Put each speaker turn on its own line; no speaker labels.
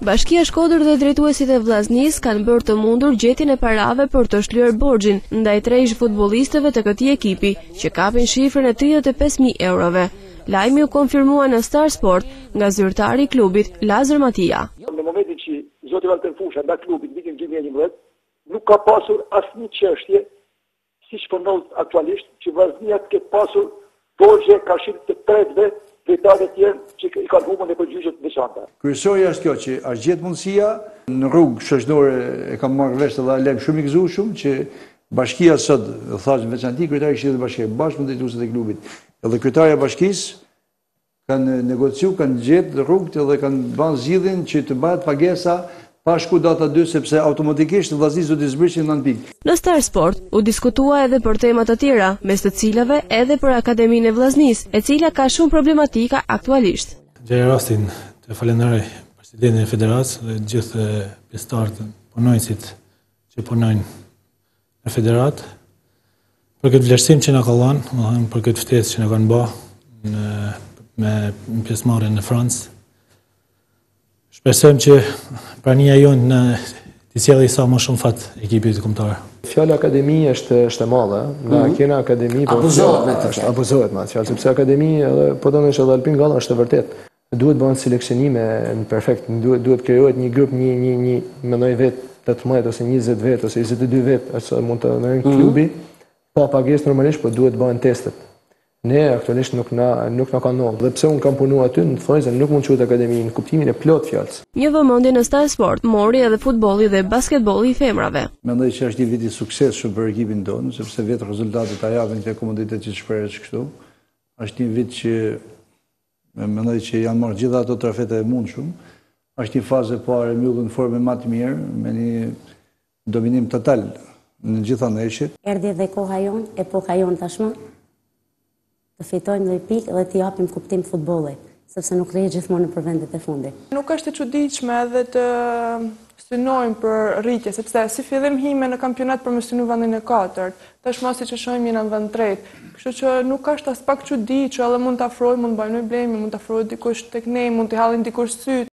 Bashkia Shkodër dhe drejtuesit e Vllaznisë kanë bërë të mundur gjetjen e parave për të shlyer borxhin ndaj 3 futbollistëve të këtij ekipi, që kapin shifrën e 35.000 eurove. Lajmi u konfirmua në Star Sport nga zyrtari i klubit Lazar Matia.
Në momentin që zoti Valter Fusha nda klubit vitin 2011, nuk ka pasur asnjë çështje siç po ndodh aktualisht, që Vllaznia të ketë pasur borxhe kashim të tretëve drejtarë të tjerë që i kanë humbur në përgjigje të veçanta.
Kryesorja është kjo që është gjetë mundësia, në rrugë shoqërore e kam marrë vesh edhe lem shumë i gëzueshëm që bashkia sot, thash veçanti kryetari i Këshillit të Bashkisë bashkë me drejtuesit e klubit, edhe kryetaria e bashkisë kanë negociu, kanë gjetë rrugë dhe kanë bën zgjidhjen që të bëhet pagesa pa shku data 2 sepse automatikisht Vllaznisë do të zbrishin në pikë.
Në Star Sport u diskutua edhe për tema të tjera, mes të cilave edhe për Akademinë e Vllaznisë, e cila ka shumë problematika aktualisht.
Gjej rastin të falenderoj presidentin e federatës dhe gjithë pjesëtarët punonësit që punojnë në federatë për këtë vlerësim që na ka dhënë, për këtë ftesë që na kanë bërë me pjesëmarrjen në Francë. Shpresojmë që prania jonë në të sjellë sa më shumë fat ekipit kombëtar.
Fjala akademi është e madhe, nga kena akademi abuzohet me atë, sepse akademi edhe po tonë edhe Alpin Galla është e vërtet. Duhet bëhen seleksionime në perfekt, duhet krijohet një grup, një mendoj vet 18 ose 20 vet ose 22 vet, ashtu mund të ndërtojë klubi. Pa pagesë normalisht, po duhet bëhen testet. Ne aktualisht nuk na ka ndodhur. Dhe pse un kam punuar aty, në Frënzë nuk mund të quhet akademi në kuptimin e plot fjalës.
Një vëmendje në Star Sport mori edhe futbolli dhe basketbolli i femrave.
Mendoj që është një vit i suksesshëm për ekipin tonë, sepse vetë rezultatet ta japin këtë komoditet që shprehet kështu. Është një vit që mendoj që janë marrë gjitha ato trofet e mundshëm. Është një fazë e parë e mbyllur në formë më të mirë, me një dominim total në gjitha ndeshjet.
Erdhi dhe koha jon, epoka jon tashmë. Të fitojmë dhe pikë dhe të japim kuptim futbollit, sepse nuk rrihet gjithmonë në vendet e fundit.
Nuk është e çuditshme edhe të synojmë për rritje, sepse si fillim hime në kampionat për me synu vendin e 4, tashmë siç e shohim jena në vend 3. Kështu që nuk është as pak çudi që edhe mund të afrojmë, mund të bëjmë blemi, mund të afrohet dikush tek ne, mund të hallin dikush syt.